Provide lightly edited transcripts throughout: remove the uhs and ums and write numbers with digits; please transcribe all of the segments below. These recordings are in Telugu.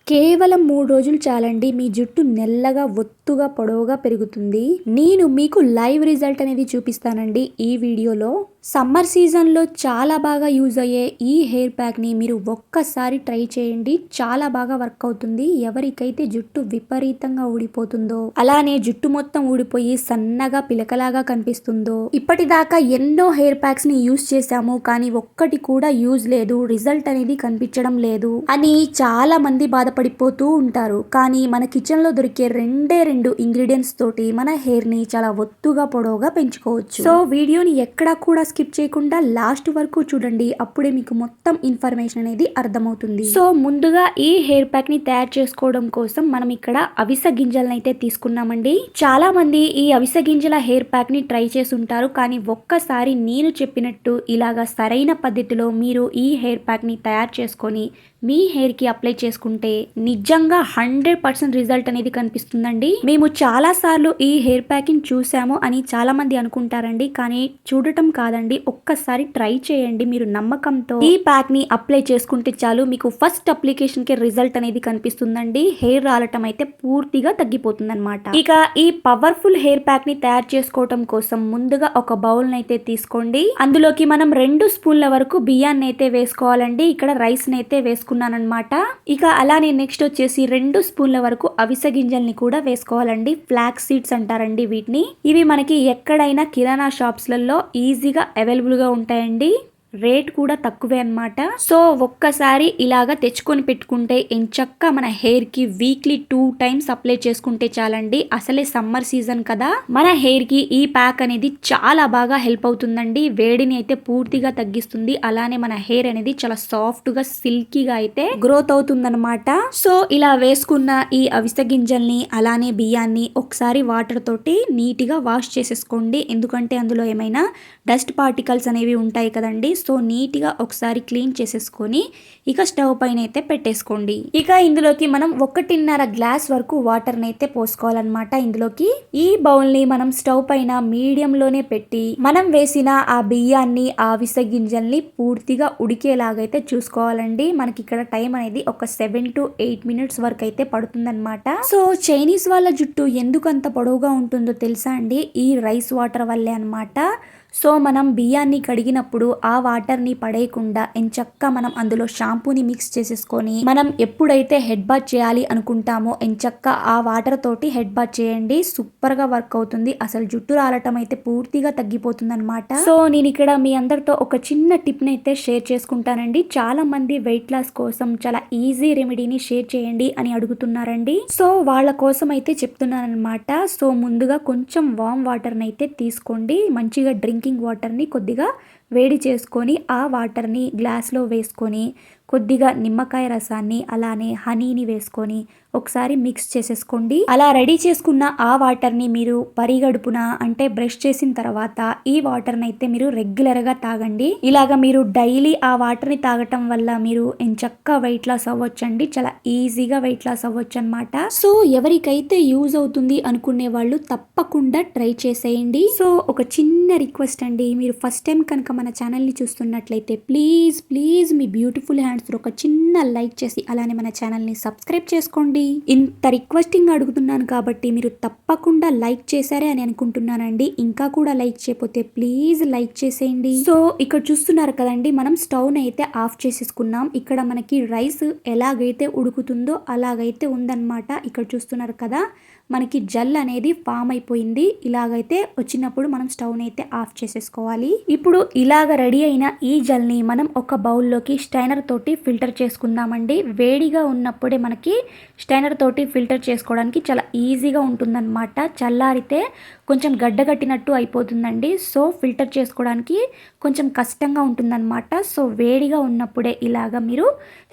కేవలం 3 రోజులు చాలండి మీ జుట్టు నెల్లగా, ఒత్తుగా, పొడవుగా పెరుగుతుంది. నేను మీకు లైవ్ రిజల్ట్ అనేది చూపిస్తానండి ఈ వీడియోలో. సమ్మర్ సీజన్‌లో చాలా బాగా యూజ్ అయ్యే ఈ హెయిర్ ప్యాక్‌ని మీరు ఒక్కసారి ట్రై చేయండి. చాలా బాగా వర్క్ అవుతుంది. ఎవరికైతే జుట్టు విపరీతంగా ఊడిపోతుందో, అలానే జుట్టు మొత్తం ఊడిపోయి సన్నగా పిలకలాగా కనిపిస్తుందో, ఇప్పటిదాకా ఎన్నో హెయిర్ ప్యాక్స్‌ని యూజ్ చేశాము కానీ ఒక్కటి కూడా యూజ్ లేదు, రిజల్ట్ అనేది కనిపించడం లేదు అని చాలా మంది బాధపడిపోతూ ఉంటారు. కానీ మన కిచెన్‌లో దొరికే రెండే 2 ఇంగ్రీడియెంట్స్ తోటి మన హెయిర్‌ని చాలా ఒత్తుగా, పొడవుగా పెంచుకోవచ్చు. సో వీడియోని ఎక్కడా కూడా స్కిప్ చేయకుండా లాస్ట్ వరకు చూడండి. అప్పుడే మీకు మొత్తం ఇన్ఫర్మేషన్ అనేది అర్థమవుతుంది. సో ముందుగా ఈ హెయిర్ ప్యాక్ ని తయారు చేసుకోవడం కోసం మనం ఇక్కడ అవిసె గింజలను అయితే తీసుకున్నామండి. చాలా మంది ఈ అవిసె గింజల హెయిర్ ప్యాక్ ని ట్రై చేసి ఉంటారు. కానీ ఒక్కసారి నేను చెప్పినట్టు ఇలాగా సరైన పద్ధతిలో మీరు ఈ హెయిర్ ప్యాక్ ని తయారు చేసుకొని మీ హెయిర్ కి అప్లై చేసుకుంటే నిజంగా 100% రిజల్ట్ అనేది కనిపిస్తుందండి. మేము చాలా సార్లు ఈ హెయిర్ ప్యాక్ ని చూసాము అని చాలా మంది అనుకుంటారండి. కానీ చూడటం కాదండి, ఒక్కసారి ట్రై చేయండి. మీరు నమ్మకంతో ఈ ప్యాక్ ని అప్లై చేసుకుంటే చాలు, మీకు ఫస్ట్ అప్లికేషన్ కి రిజల్ట్ అనేది కనిపిస్తుందండి. హెయిర్ రాలటం అయితే పూర్తిగా తగ్గిపోతుంది అనమాట. ఇక ఈ పవర్ఫుల్ హెయిర్ ప్యాక్ ని తయారు చేసుకోవడం కోసం ముందుగా ఒక బౌల్ అయితే తీసుకోండి. అందులోకి మనం 2 స్పూన్ల వరకు బియ్యాన్ని అయితే వేసుకోవాలండి. ఇక్కడ రైస్ అయితే వేసుకున్నానమాట. ఇక అలానే నెక్స్ట్ వచ్చేసి 2 స్పూన్ల వరకు అవిసె గింజల్ని కూడా వేసుకోవాలండి. ఫ్లాక్స్ సీడ్స్ అంటారండి వీటిని. ఇవి మనకి ఎక్కడైనా కిరాణా షాప్స్లలో ఈజీగా అవైలబుల్ గా ఉంటాయండి. రేట్ కూడా తక్కువే అన్నమాట. సో ఒక్కసారి ఇలాగా తెచ్చుకొని పెట్టుకుంటే ఎంచక్క మన హెయిర్ కి వీక్లీ 2 టైమ్స్ అప్లై చేసుకుంటే చాలండి. అసలే సమ్మర్ సీజన్ కదా, మన హెయిర్ కి ఈ ప్యాక్ అనేది చాలా బాగా హెల్ప్ అవుతుందండి. వేడిని అయితే పూర్తిగా తగ్గిస్తుంది. అలానే మన హెయిర్ అనేది చాలా సాఫ్ట్ గా, సిల్కీగా అయితే గ్రోత్ అవుతుందన్నమాట. సో ఇలా వేసుకున్న ఈ అవిసె గింజల్ని అలానే బియ్యాన్ని ఒకసారి వాటర్ తోటి నీట్ గా వాష్ చేసేసుకోండి. ఎందుకంటే అందులో ఏమైనా డస్ట్ పార్టికల్స్ అనేవి ఉంటాయి కదండి. సో నీట్ గా ఒకసారి క్లీన్ చేసేసుకొని ఇక స్టవ్ పైన అయితే పెట్టేసుకోండి. ఇక ఇందులోకి మనం 1.5 గ్లాస్ వరకు వాటర్ అయితే పోసుకోవాలన్నమాట. ఇందులోకి ఈ బౌల్ ని మనం స్టవ్ పైన మీడియం లోనే పెట్టి మనం వేసిన ఆ బియ్యాన్ని, ఆ అవిసె గింజల్ని పూర్తిగా ఉడికేలాగైతే చూసుకోవాలండి. మనకి ఇక్కడ టైం అనేది ఒక 7 to 8 మినిట్స్ వరకు అయితే పడుతుందన్నమాట. సో చైనీస్ వాళ్ళ జుట్టు ఎందుకు అంత పొడవుగా ఉంటుందో తెలుసా అండి? ఈ రైస్ వాటర్ వల్లే అన్నమాట. సో మనం బియ్యాన్ని కడిగినప్పుడు ఆ వాటర్ని పడేయకుండా ఎంచక్క మనం అందులో షాంపూని మిక్స్ చేసేసుకొని మనం ఎప్పుడైతే హెడ్ బాత్ చేయాలి అనుకుంటామో ఎంచక్క ఆ వాటర్ తోటి హెడ్ బాత్ చేయండి. సూపర్ గా వర్క్ అవుతుంది. అసలు జుట్టు రాలటం అయితే పూర్తిగా తగ్గిపోతుంది అనమాట. సో నేను ఇక్కడ మీ అందరితో ఒక చిన్న టిప్ ని అయితే షేర్ చేసుకుంటానండి. చాలా మంది వెయిట్ లాస్ కోసం చాలా ఈజీ రెమెడీని షేర్ చేయండి అని అడుగుతున్నారండి. సో వాళ్ళ కోసం అయితే చెప్తున్నాను అనమాట. సో ముందుగా కొంచెం వామ్ వాటర్ అయితే తీసుకోండి. మంచిగా డ్రింకింగ్ వాటర్ని కొద్దిగా వేడి చేసుకొని ఆ వాటర్ని గ్లాస్లో వేసుకొని కొద్దిగా నిమ్మకాయ రసాన్ని అలానే హనీని వేసుకొని ఒకసారి మిక్స్ చేసేసుకోండి. అలా రెడీ చేసుకున్న ఆ వాటర్ని మీరు పరిగడుపున అంటే బ్రష్ చేసిన తర్వాత ఈ వాటర్ని అయితే మీరు రెగ్యులర్గా తాగండి. ఇలాగా మీరు డైలీ ఆ వాటర్ని తాగటం వల్ల మీరు ఎంచక్క వెయిట్ లాస్ అవ్వచ్చండి. చాలా ఈజీగా వెయిట్ లాస్ అవ్వచ్చు అనమాట. సో ఎవరికైతే యూజ్ అవుతుంది అనుకునే వాళ్ళు తప్పకుండా ట్రై చేసేయండి. సో ఒక చిన్న రిక్వెస్ట్ అండి, మీరు ఫస్ట్ టైం కనుక మన ఛానల్ని చూస్తున్నట్లయితే please please me beautiful hands ఒక చిన్న లైక్ చేసి అలానే మన ఛానల్ని సబ్స్క్రైబ్ చేసుకోండి. ఇంత రిక్వెస్టింగ్ అడుగుతున్నాను కాబట్టి మీరు తప్పకుండా లైక్ చేశారే అని అనుకుంటున్నానండి. ఇంకా కూడా లైక్ చేయకపోతే ప్లీజ్ లైక్ చేసేయండి. సో ఇక్కడ చూస్తున్నారు కదండి, మనం స్టవ్ ని అయితే ఆఫ్ చేసేసుకున్నాం. ఇక్కడ మనకి రైస్ ఎలాగైతే ఉడుకుతుందో అలాగైతే ఉందన్నమాట. ఇక్కడ చూస్తున్నారు కదా, మనకి జల్ అనేది ఫామ్ అయిపోయింది. ఇలాగైతే వచ్చినప్పుడు మనం స్టవ్ ని అయితే ఆఫ్ చేసేసుకోవాలి. ఇప్పుడు ఇలాగ రెడీ అయిన ఈ జల్ ని మనం ఒక బౌల్లోకి స్టైనర్ తోటి ఫిల్టర్ చేసుకుందామండి. వేడిగా ఉన్నప్పుడే మనకి స్టైనర్ తోటి ఫిల్టర్ చేసుకోవడానికి చాలా ఈజీగా ఉంటుందన్నమాట. చల్లారితే కొంచెం గడ్డగట్టినట్టు అయిపోతుందండి. సో ఫిల్టర్ చేసుకోవడానికి కొంచెం కష్టంగా ఉంటుందన్నమాట. సో వేడిగా ఉన్నప్పుడే ఇలాగ మీరు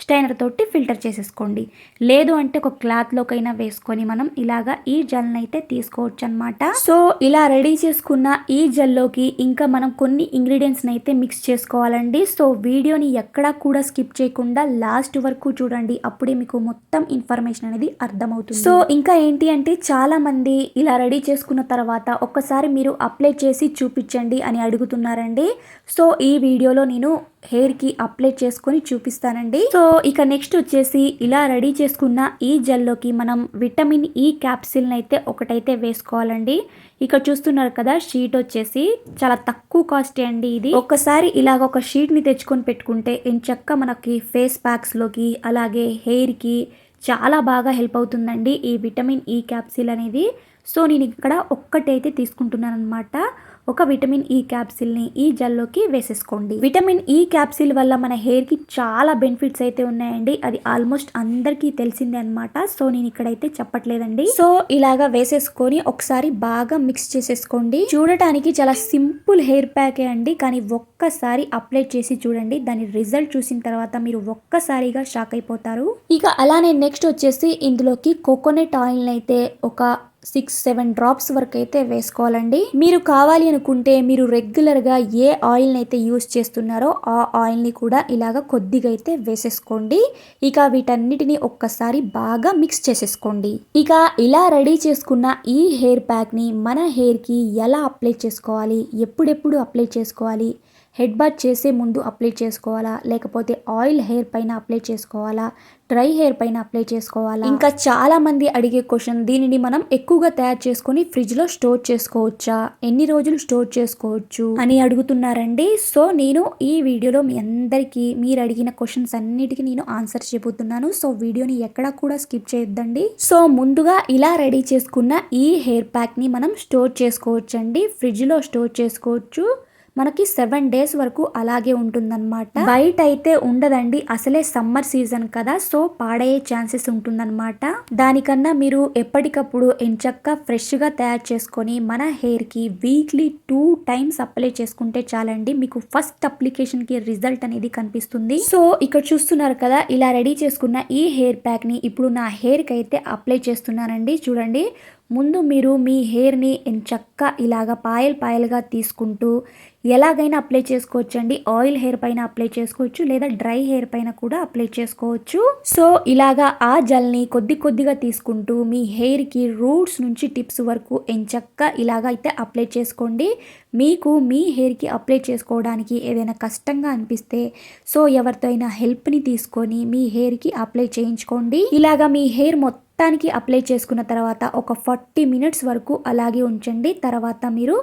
స్టైనర్ తోటి ఫిల్టర్ చేసేసుకోండి. లేదు అంటే ఒక క్లాత్లోకైనా వేసుకొని మనం ఇలాగా ఈ జెల్ని అయితే తీసుకోవచ్చు అనమాట. సో ఇలా రెడీ చేసుకున్న ఈ జెల్లోకి ఇంకా మనం కొన్ని ఇంగ్రీడియంట్స్ అయితే మిక్స్ చేసుకోవాలండి. సో వీడియోని ఎక్కడా కూడా స్కిప్ చేయకుండా లాస్ట్ వరకు చూడండి. అప్పుడే మీకు మొత్తం ఇన్ఫర్మేషన్ అనేది అర్థమవుతుంది. సో ఇంకా ఏంటి అంటే చాలా మంది ఇలా రెడీ చేసుకున్న తర్వాత ఒక్కసారి మీరు అప్లై చేసి చూపించండి అని అడుగుతున్నారండి. సో ఈ వీడియోలో నేను హెయిర్ కి అప్లై చేసుకొని చూపిస్తానండి. సో ఇక నెక్స్ట్ వచ్చేసి ఇలా రెడీ చేసుకున్న ఈ జెల్లోకి మనం విటమిన్ ఈ క్యాప్సిల్ అయితే ఒకటైతే వేసుకోవాలండి. ఇక్కడ చూస్తున్నారు కదా, షీట్ వచ్చేసి చాలా తక్కువ కాస్ట్ అండి. ఇది ఒక్కసారి ఇలాగ ఒక షీట్ ని తెచ్చుకొని పెట్టుకుంటే ఎంచక్క మనకి ఫేస్ ప్యాక్స్ లోకి అలాగే హెయిర్ కి చాలా బాగా హెల్ప్ అవుతుందండి ఈ విటమిన్ ఈ క్యాప్సిల్ అనేది. సో నేను ఇక్కడ ఒక్కటైతే తీసుకుంటున్నాను అనమాట. ఒక విటమిన్ ఈ క్యాప్సిల్ని ఈ జెల్లోకి వేసేసుకోండి. విటమిన్ ఈ క్యాప్సిల్ వల్ల మన హెయిర్కి చాలా బెనిఫిట్స్ అయితే ఉన్నాయండి. అది ఆల్మోస్ట్ అందరికీ తెలిసిందే అనమాట. సో నేను ఇక్కడైతే చెప్పట్లేదండి. సో ఇలాగా వేసేసుకొని ఒకసారి బాగా మిక్స్ చేసేసుకోండి. చూడటానికి చాలా సింపుల్ హెయిర్ ప్యాకే అండి, కానీ ఒక్కసారి అప్లై చేసి చూడండి. దాని రిజల్ట్ చూసిన తర్వాత మీరు ఒక్కసారిగా షాక్ అయిపోతారు. ఇక అలానే నెక్స్ట్ వచ్చేసి ఇందులోకి కోకోనట్ ఆయిల్ అయితే ఒక 6-7 డ్రాప్స్ వరకు అయితే వేసుకోవాలండి. మీరు కావాలి అనుకుంటే మీరు రెగ్యులర్గా ఏ ఆయిల్ని అయితే యూస్ చేస్తున్నారో ఆ ఆయిల్ని కూడా ఇలాగ కొద్దిగా అయితే వేసేసుకోండి. ఇక వీటన్నిటిని ఒక్కసారి బాగా మిక్స్ చేసేసుకోండి. ఇక ఇలా రెడీ చేసుకున్న ఈ హెయిర్ ప్యాక్ని మన హెయిర్కి ఎలా అప్లై చేసుకోవాలి, ఎప్పుడెప్పుడు అప్లై చేసుకోవాలి, హెడ్ బాత్ చేసే ముందు అప్లై చేసుకోవాలా, లేకపోతే ఆయిల్ హెయిర్ పైన అప్లై చేసుకోవాలా, డ్రై హెయిర్ పైన అప్లై చేసుకోవాలా, ఇంకా చాలా మంది అడిగే క్వశ్చన్, దీనిని మనం ఎక్కువగా తయారు చేసుకొని ఫ్రిడ్జ్ లో స్టోర్ చేసుకోవచ్చా, ఎన్ని రోజులు స్టోర్ చేసుకోవచ్చు అని అడుగుతున్నారండి. సో నేను ఈ వీడియోలో మీ అందరికీ మీరు అడిగిన క్వశ్చన్స్ అన్నిటికీ నేను ఆన్సర్ చెబుతున్నాను. సో వీడియోని ఎక్కడా కూడా స్కిప్ చేయొద్దండి. సో ముందుగా ఇలా రెడీ చేసుకున్న ఈ హెయిర్ ప్యాక్ ని మనం స్టోర్ చేసుకోవచ్చు అండి. ఫ్రిడ్జ్ లో స్టోర్ చేసుకోవచ్చు. మనకి 7 days వరకు అలాగే ఉంటుందన్నమాట. బయట అయితే ఉండదండి, అసలే సమ్మర్ సీజన్ కదా, సో పాడయ్యే ఛాన్సెస్ ఉంటుందన్నమాట. దానికన్నా మీరు ఎప్పటికప్పుడు ఎంచక్క ఫ్రెష్ గా తయారు చేసుకొని మన హెయిర్ కి వీక్లీ 2 times అప్లై చేసుకుంటే చాలండి. మీకు ఫస్ట్ అప్లికేషన్ కి రిజల్ట్ అనేది కనిపిస్తుంది. సో ఇక్కడ చూస్తున్నారు కదా, ఇలా రెడీ చేసుకున్న ఈ హెయిర్ ప్యాక్ ని ఇప్పుడు నా హెయిర్ కి అయితే అప్లై చేస్తున్నానండి. చూడండి, ముందు మీరు మీ హెయిర్ని ఎంచక్క ఇలాగ పాయలుగా తీసుకుంటూ ఎలాగైనా అప్లై చేసుకోవచ్చు అండి. ఆయిల్ హెయిర్ పైన అప్లై చేసుకోవచ్చు, లేదా డ్రై హెయిర్ పైన కూడా అప్లై చేసుకోవచ్చు. సో ఇలాగా ఆ జెల్ని కొద్దిగా తీసుకుంటూ మీ హెయిర్కి రూట్స్ నుంచి టిప్స్ వరకు ఎంచక్క ఇలాగ అయితే అప్లై చేసుకోండి. మీకు మీ హెయిర్కి అప్లై చేసుకోవడానికి ఏదైనా కష్టంగా అనిపిస్తే సో ఎవరితో అయినా హెల్ప్ని తీసుకొని మీ హెయిర్కి అప్లై చేయించుకోండి. ఇలాగా మీ హెయిర్ మొత్తానికి అప్లై చేసుకున్న తర్వాత ఒక 40 minutes వరకు అలాగే ఉంచండి. తర్వాత మీరు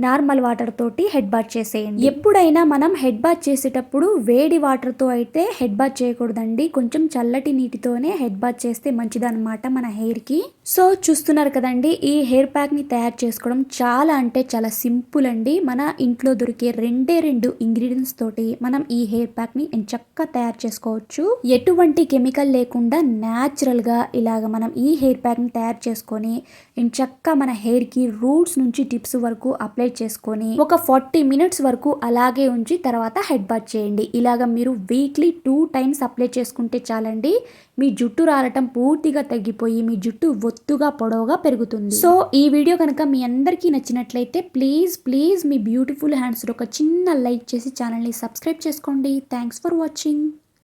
నార్మల్ వాటర్ తోటి హెడ్ బాత్ చేసేయండి. ఎప్పుడైనా మనం హెడ్ బాత్ చేసేటప్పుడు వేడి వాటర్తో అయితే హెడ్ బాత్ చేయకూడదండి. కొంచెం చల్లటి నీటితోనే హెడ్ బాత్ చేస్తే మంచిదన్నమాట మన హెయిర్కి. సో చూస్తున్నారు కదండి, ఈ హెయిర్ ప్యాక్ని తయారు చేసుకోవడం చాలా అంటే చాలా సింపుల్ అండి. మన ఇంట్లో దొరికే 2 ఇంగ్రీడియంట్స్ తోటి మనం ఈ హెయిర్ ప్యాక్ని ఎంచక్కా తయారు చేసుకోవచ్చు. ఎటువంటి కెమికల్ లేకుండా న్యాచురల్గా ఇలాగ మనం ఈ హెయిర్ ప్యాక్ని తయారు చేసుకొని ఎంచక్కా మన హెయిర్కి రూట్స్ నుంచి టిప్స్ వరకు అప్లై చేసుకొని ఒక 40 minutes వరకు అలాగే ఉంచి తర్వాత హెడ్ బాత్ చేయండి. ఇలాగ మీరు వీక్లీ 2 times అప్లై చేసుకుంటే చాలండి. మీ జుట్టు రాలటం పూర్తిగా తగ్గిపోయి మీ జుట్టు ఒత్తుగా పొడవుగా పెరుగుతుంది. సో ఈ వీడియో కనుక మీ అందరికీ నచ్చినట్లయితే ప్లీజ్ మీ బ్యూటిఫుల్ హ్యాండ్స్ ఒక చిన్న లైక్ చేసి ఛానల్ని సబ్స్క్రైబ్ చేసుకోండి. Thanks for watching.